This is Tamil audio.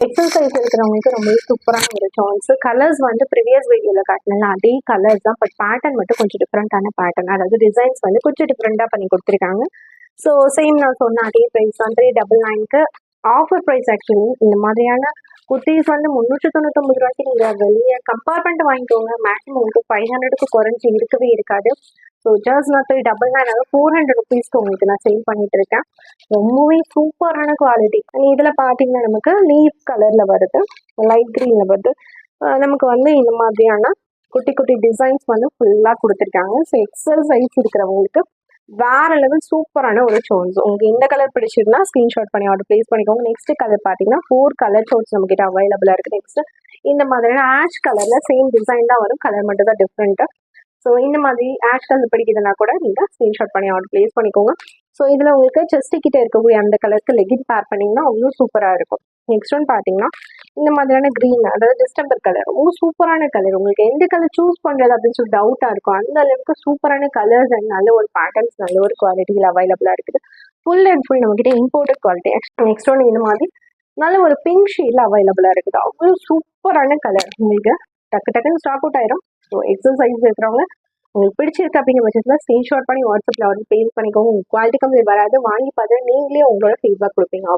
எக்ஸல் சைஸ் இருக்கிறவங்களுக்கு ரொம்ப சூப்பரான ஒரு சாய்ஸ். கலர்ஸ் வந்து ப்ரீவியஸ் வீடியோவில் காட்டினால அதே கலர்ஸ் தான், பட் பேட்டர்ன் மட்டும் கொஞ்சம் டிஃப்ரெண்ட்டான பேட்டர்ன், அதாவது டிசைன்ஸ் வந்து கொஞ்சம் டிஃப்ரெண்ட்டாக பண்ணி கொடுத்துருக்காங்க. ஸோ சேம் நான் சொன்ன அதே ப்ரைஸ் தான், 399 ஆஃபர் ப்ரைஸ். ஆக்சுவலி இந்த மாதிரியான குர்த்திஸ் வந்து 399 ரூபாய்க்கு நீங்கள் வெளியே கம்பேர் பண்ணிட்டு வாங்கிக்கோங்க. மேக்ஸிமம் உங்களுக்கு 500க்கு குறைஞ்சி இருக்கவே இருக்காது. ஸோ ஜஸ்ட் நான் 399 அதாவது 400 ருபீஸ்க்கு உங்களுக்கு நான் சேல் பண்ணிட்டு இருக்கேன். ரொம்பவே சூப்பரான குவாலிட்டி. இதில் பார்த்தீங்கன்னா நமக்கு லீஃப் கலரில் வருது, லைட் க்ரீனில் வருது. நமக்கு வந்து இந்த மாதிரியான குட்டி குட்டி டிசைன்ஸ் வந்து ஃபுல்லாக கொடுத்துருக்காங்க. ஸோ எக்ஸல் சைஸ் இருக்கிறவங்களுக்கு வேற லெவல் சூப்பரான ஒரு ஷோன்ஸ். உங்களுக்கு இந்த கலர் பிடிச்சிருந்தா ஸ்க்ரீன்ஷாட் பண்ணி ஆர்டர் ப்ளேஸ் பண்ணிக்கோங்க. நெக்ஸ்ட் கலர் பார்த்தீங்கன்னா 4 கலர் ஷோன்ஸ் நம்மகிட்ட அவைலபிளாக இருக்குது. நெக்ஸ்ட் இந்த மாதிரியான ஆஷ் கலரில் சேம் டிசைன் தான் வரும், கலர் மட்டும் தான் டிஃப்ரெண்ட்டு. ஸோ இந்த மாதிரி ஆஷ் கலர் பிடிக்குதுன்னா கூட நீங்கள் ஸ்க்ரீன்ஷாட் பண்ணி ஆர்டர் ப்ளேஸ் பண்ணிக்கோங்க. ஸோ இதில் உங்களுக்கு செஸ்ட் கிட்ட இருக்கக்கூடிய அந்த கலருக்கு லெகின் பேர் பண்ணிங்கன்னா அவ்வளோ சூப்பராக இருக்கும். நெக்ஸ்ட் ஒன் பார்த்தீங்கன்னா இந்த மாதிரியான க்ரீன், அதாவது டிஸ்டம்பர் கலர், ரொம்ப சூப்பரான கலர். உங்களுக்கு எந்த கலர் சூஸ் பண்ணுறது அப்படின்னு சொல்லி டவுட்டாக இருக்கும். அந்த அளவுக்கு சூப்பரான கலர்ஸ் அண்ட் நல்ல ஒரு பேட்டர்ன்ஸ், நல்ல ஒரு குவாலிட்டியில் அவைலபிளாக இருக்குது. ஃபுல் அண்ட் ஃபுல் நம்மகிட்ட இம்போர்ட்டட் குவாலிட்டி. நெக்ஸ்ட் ஒன் இந்த மாதிரி நல்ல ஒரு பிங்க் ஷேடில் அவைலபிளாக இருக்குது. அவ்வளோ சூப்பரான கலர். உங்களுக்கு டக்கு டக்குன்னு ஸ்டாக் அவுட் ஆயிரும். ஸோ எக்ஸல் சைஸ் இருக்கிறவங்க உங்களுக்கு பிடிச்சிருக்கு அப்படிங்கிற பட்சத்தில் ஸ்க்ரீன்ஷாட் பண்ணி வாட்ஸ்அப்பில் ஆர்டர் ப்ளேஸ் பண்ணிக்கோங்க. உங்களுக்கு குவாலிட்டி கம்ப்ளீட் வராது, வாங்கி பார்த்து நீங்களே உங்களோட ஃபீட்பேக் கொடுப்பீங்க.